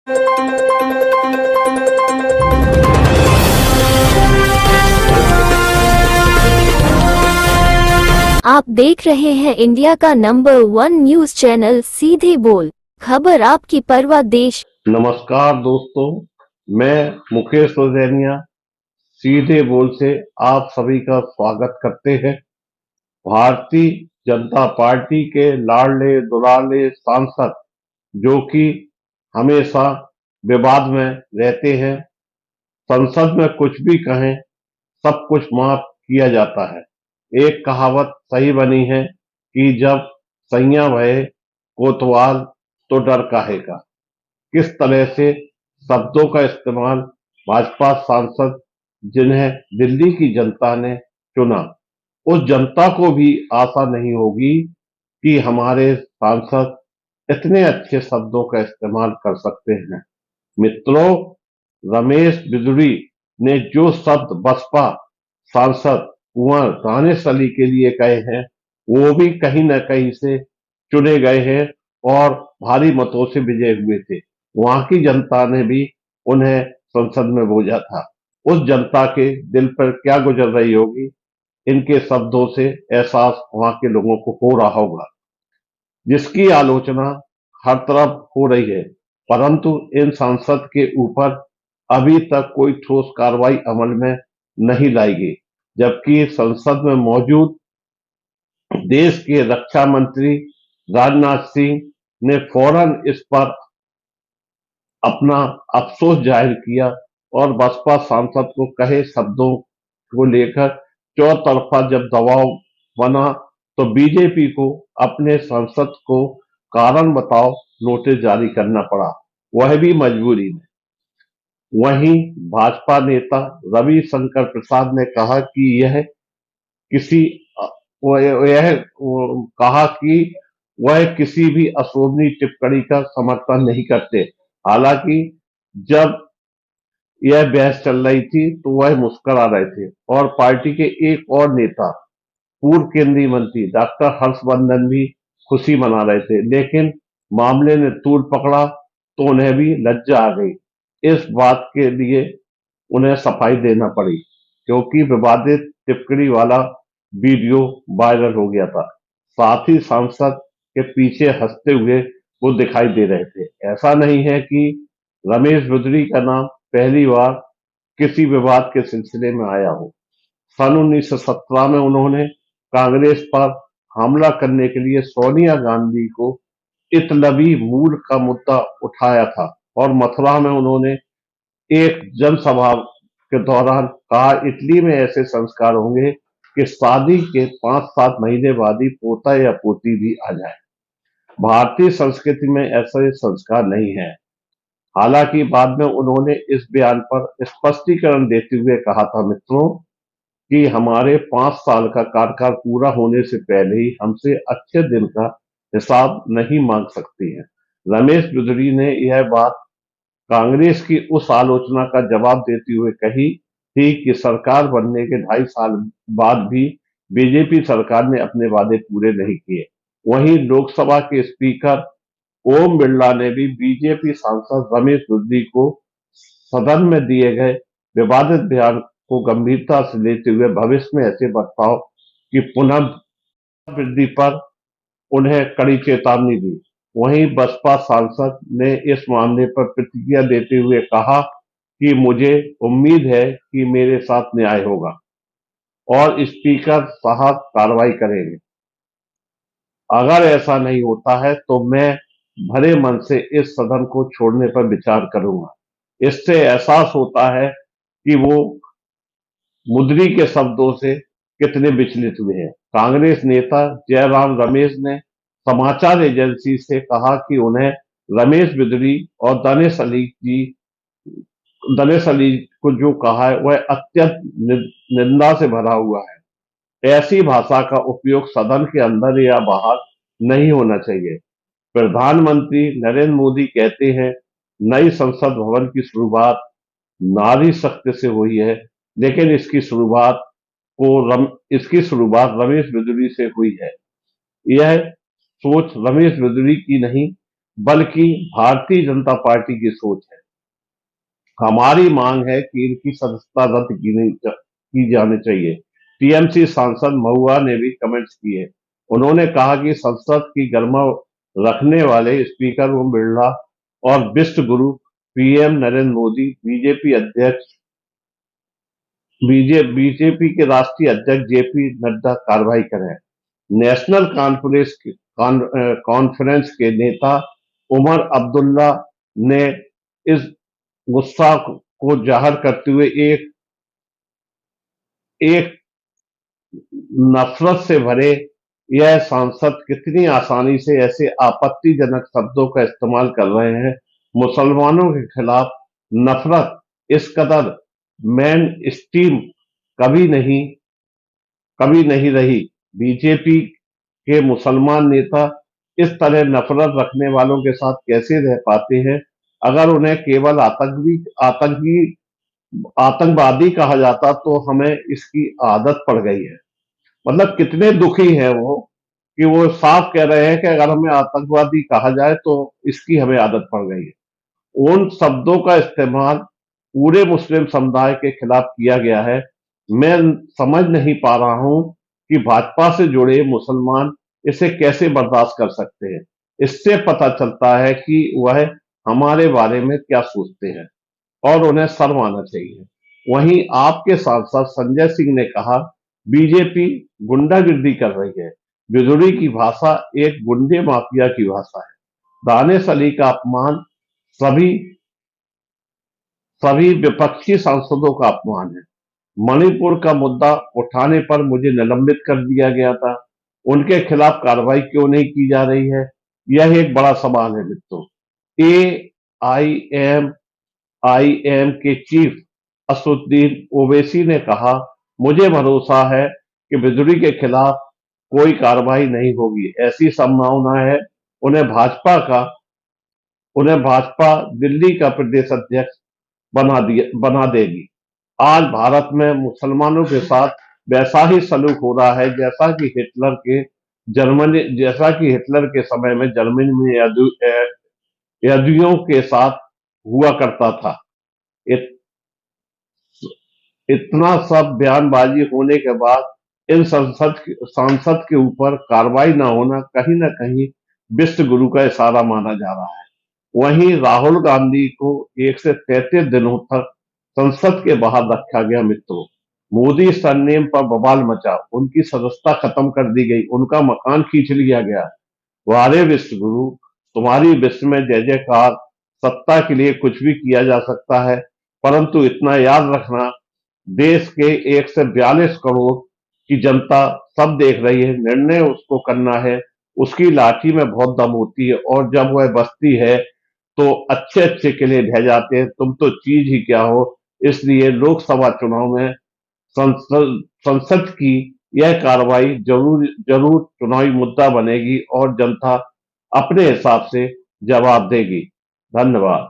आप देख रहे हैं इंडिया का नंबर 1 न्यूज चैनल सीधे बोल, खबर आपकी परवाह देश। नमस्कार दोस्तों, मैं मुकेश सुरैनिया सीधे बोल से आप सभी का स्वागत करते हैं। भारतीय जनता पार्टी के लाडले दुलारे सांसद जो कि हमेशा विवाद में रहते हैं, संसद में कुछ भी कहें सब कुछ माफ किया जाता है। एक कहावत सही बनी है कि जब सैया भये कोतवाल तो डर काहे का। किस तरह से शब्दों का इस्तेमाल भाजपा सांसद जिन्हें दिल्ली की जनता ने चुना, उस जनता को भी आशा नहीं होगी कि हमारे सांसद इतने अच्छे शब्दों का इस्तेमाल कर सकते हैं। मित्रों, रमेश बिधूड़ी ने जो शब्द बसपा सांसद कुंवर दानिश अली के लिए कहे हैं, वो भी कहीं न कहीं से चुने गए हैं और भारी मतों से विजय हुए थे। वहां की जनता ने भी उन्हें संसद में भेजा था। उस जनता के दिल पर क्या गुजर रही होगी, इनके शब्दों से एहसास वहां के लोगों को हो रहा होगा। जिसकी आलोचना हर तरफ हो रही है, परंतु इन सांसद के ऊपर अभी तक कोई ठोस कार्रवाई अमल में नहीं लाई गई, जबकि संसद में मौजूद देश के रक्षा मंत्री राजनाथ सिंह ने फौरन इस पर अपना अफसोस जाहिर किया और बसपा सांसद को कहे शब्दों को लेकर चौतरफा जब दबाव बना तो बीजेपी को अपने सांसद को कारण बताओ नोटिस जारी करना पड़ा, वह भी मजबूरी में। वहीं भाजपा नेता रविशंकर प्रसाद ने कहा कि किसी कहा कि वह किसी भी अशोभनीय टिप्पणी का समर्थन नहीं करते। हालांकि जब यह बहस चल रही थी तो वह मुस्कुरा रहे थे और पार्टी के एक और नेता पूर्व केंद्रीय मंत्री डॉक्टर हर्षवर्धन भी खुशी मना रहे थे, लेकिन मामले ने तूल पकड़ा तो उन्हें भी लज्जा आ गई। इस बात के लिए उन्हें सफाई देना पड़ी क्योंकि विवादित टिप्पणी वाला वीडियो वायरल हो गया था। साथ ही सांसद के पीछे हंसते हुए वो दिखाई दे रहे थे। ऐसा नहीं है कि रमेश बिधूड़ी का नाम पहली बार किसी विवाद के सिलसिले में आया हो। सन 1917 में उन्होंने कांग्रेस पर हमला करने के लिए सोनिया गांधी को इतलबी मूल का मुद्दा उठाया था और मथुरा में उन्होंने एक जनसभा के दौरान कहा, इटली में ऐसे संस्कार होंगे कि शादी के 5-7 महीने बाद ही पोता या पोती भी आ जाए। भारतीय संस्कृति में ऐसे संस्कार नहीं है। हालांकि बाद में उन्होंने इस बयान पर स्पष्टीकरण देते हुए कहा था, मित्रों, कि हमारे 5 साल का कार्यकाल पूरा होने से पहले ही हमसे अच्छे दिन का हिसाब नहीं मांग सकती हैं। रमेश बिधूड़ी ने यह बात कांग्रेस की उस आलोचना का जवाब देते हुए कही थी कि सरकार बनने के 2.5 साल बाद भी बीजेपी सरकार ने अपने वादे पूरे नहीं किए। वहीं लोकसभा के स्पीकर ओम बिरला ने भी बीजेपी सांसद रमेश बिधूड़ी को सदन में दिए गए विवादित बयान को गंभीरता से लेते हुए भविष्य में ऐसे बर्ताव की पुनरावृत्ति पर उन्हें कड़ी चेतावनी दी। वहीं बसपा सांसद ने इस मामले पर प्रतिक्रिया देते हुए कहा कि मुझे उम्मीद है कि मेरे साथ न्याय होगा और स्पीकर साहब कार्रवाई करेंगे। अगर ऐसा नहीं होता है तो मैं भरे मन से इस सदन को छोड़ने पर विचार करूंगा। इससे एहसास होता है कि वो मुद्री के शब्दों से कितने विचलित हुए हैं। कांग्रेस नेता जयराम रमेश ने समाचार एजेंसी से कहा कि उन्हें रमेश बिधूड़ी और दनेश अली को जो कहा है वह अत्यंत निंदा से भरा हुआ है। ऐसी भाषा का उपयोग सदन के अंदर या बाहर नहीं होना चाहिए। प्रधानमंत्री नरेंद्र मोदी कहते हैं, नई संसद भवन की शुरुआत नारी शक्ति से हुई है, लेकिन इसकी शुरुआत रमेश बिधूड़ी से हुई है। यह सोच रमेश बिधूड़ी की नहीं बल्कि भारतीय जनता पार्टी की सोच है। हमारी मांग है कि इनकी सदस्यता रद्द की जानी चाहिए। टीएमसी सांसद महुआ ने भी कमेंट्स किए। उन्होंने कहा कि संसद की गर्मा रखने वाले स्पीकर ओम बिरला और विश्व गुरु पीएम नरेंद्र मोदी, बीजेपी के राष्ट्रीय अध्यक्ष जेपी नड्डा कार्रवाई करें। नेशनल कॉन्फ्रेंस के नेता उमर अब्दुल्ला ने इस गुस्सा को जाहिर करते हुए एक एक नफरत से भरे यह सांसद कितनी आसानी से ऐसे आपत्तिजनक शब्दों का इस्तेमाल कर रहे हैं। मुसलमानों के खिलाफ नफरत इस कदर मेन स्ट्रीम कभी नहीं कभी नहीं रही। बीजेपी के मुसलमान नेता इस तरह नफरत रखने वालों के साथ कैसे रह पाते हैं? अगर उन्हें केवल आतंकी आतंकवादी कहा जाता तो हमें इसकी आदत पड़ गई है। मतलब कितने दुखी हैं वो कि वो साफ कह रहे हैं कि अगर हमें आतंकवादी कहा जाए तो इसकी हमें आदत पड़ गई है। उन शब्दों का इस्तेमाल पूरे मुस्लिम समुदाय के खिलाफ किया गया है। मैं समझ नहीं पा रहा हूं कि भाजपा से जुड़े मुसलमान इसे कैसे बर्दाश्त कर सकते हैं। इससे पता चलता है कि वह हमारे बारे में क्या सोचते हैं और उन्हें शर्म आना चाहिए। वहीं आपके सांसद संजय सिंह ने कहा, बीजेपी गुंडागिर्दी कर रही है। बिजुरी की भाषा एक गुंडे माफिया की भाषा है। दानिश अली का अपमान सभी सभी विपक्षी सांसदों का अपमान है। मणिपुर का मुद्दा उठाने पर मुझे निलंबित कर दिया गया था। उनके खिलाफ कार्रवाई क्यों नहीं की जा रही है? यह एक बड़ा सवाल है मित्रों। एआईएम के चीफ असदुद्दीन ओवैसी ने कहा, मुझे भरोसा है कि बिजुरी के खिलाफ कोई कार्रवाई नहीं होगी। ऐसी संभावना है उन्हें भाजपा दिल्ली का प्रदेश अध्यक्ष बना देगी। आज भारत में मुसलमानों के साथ वैसा ही सलूक हो रहा है जैसा कि हिटलर के समय में जर्मनी में यहूदियों के साथ हुआ करता था। इत, इतना सब बयानबाजी होने के बाद इन सांसद के ऊपर कार्रवाई न कहीं विश्व गुरु का इशारा माना जा रहा है। वहीं राहुल गांधी को 1 से 33 दिनों तक संसद के बाहर रखा गया। मित्रों, मोदी सरनेम पर बवाल मचा, उनकी सदस्यता खत्म कर दी गई, उनका मकान खींच लिया गया। वारे विश्व गुरु, तुम्हारी विश्व में जय जयकार। सत्ता के लिए कुछ भी किया जा सकता है, परंतु इतना याद रखना, देश के 142 करोड़ की जनता सब देख रही है। निर्णय उसको करना है। उसकी लाठी में बहुत दम होती है और जब वह बचती है तो अच्छे अच्छे के लिए ढह जाते हैं। तुम तो चीज ही क्या हो। इसलिए लोकसभा चुनाव में संसद की यह कार्रवाई जरूर जरूर चुनावी मुद्दा बनेगी और जनता अपने हिसाब से जवाब देगी। धन्यवाद।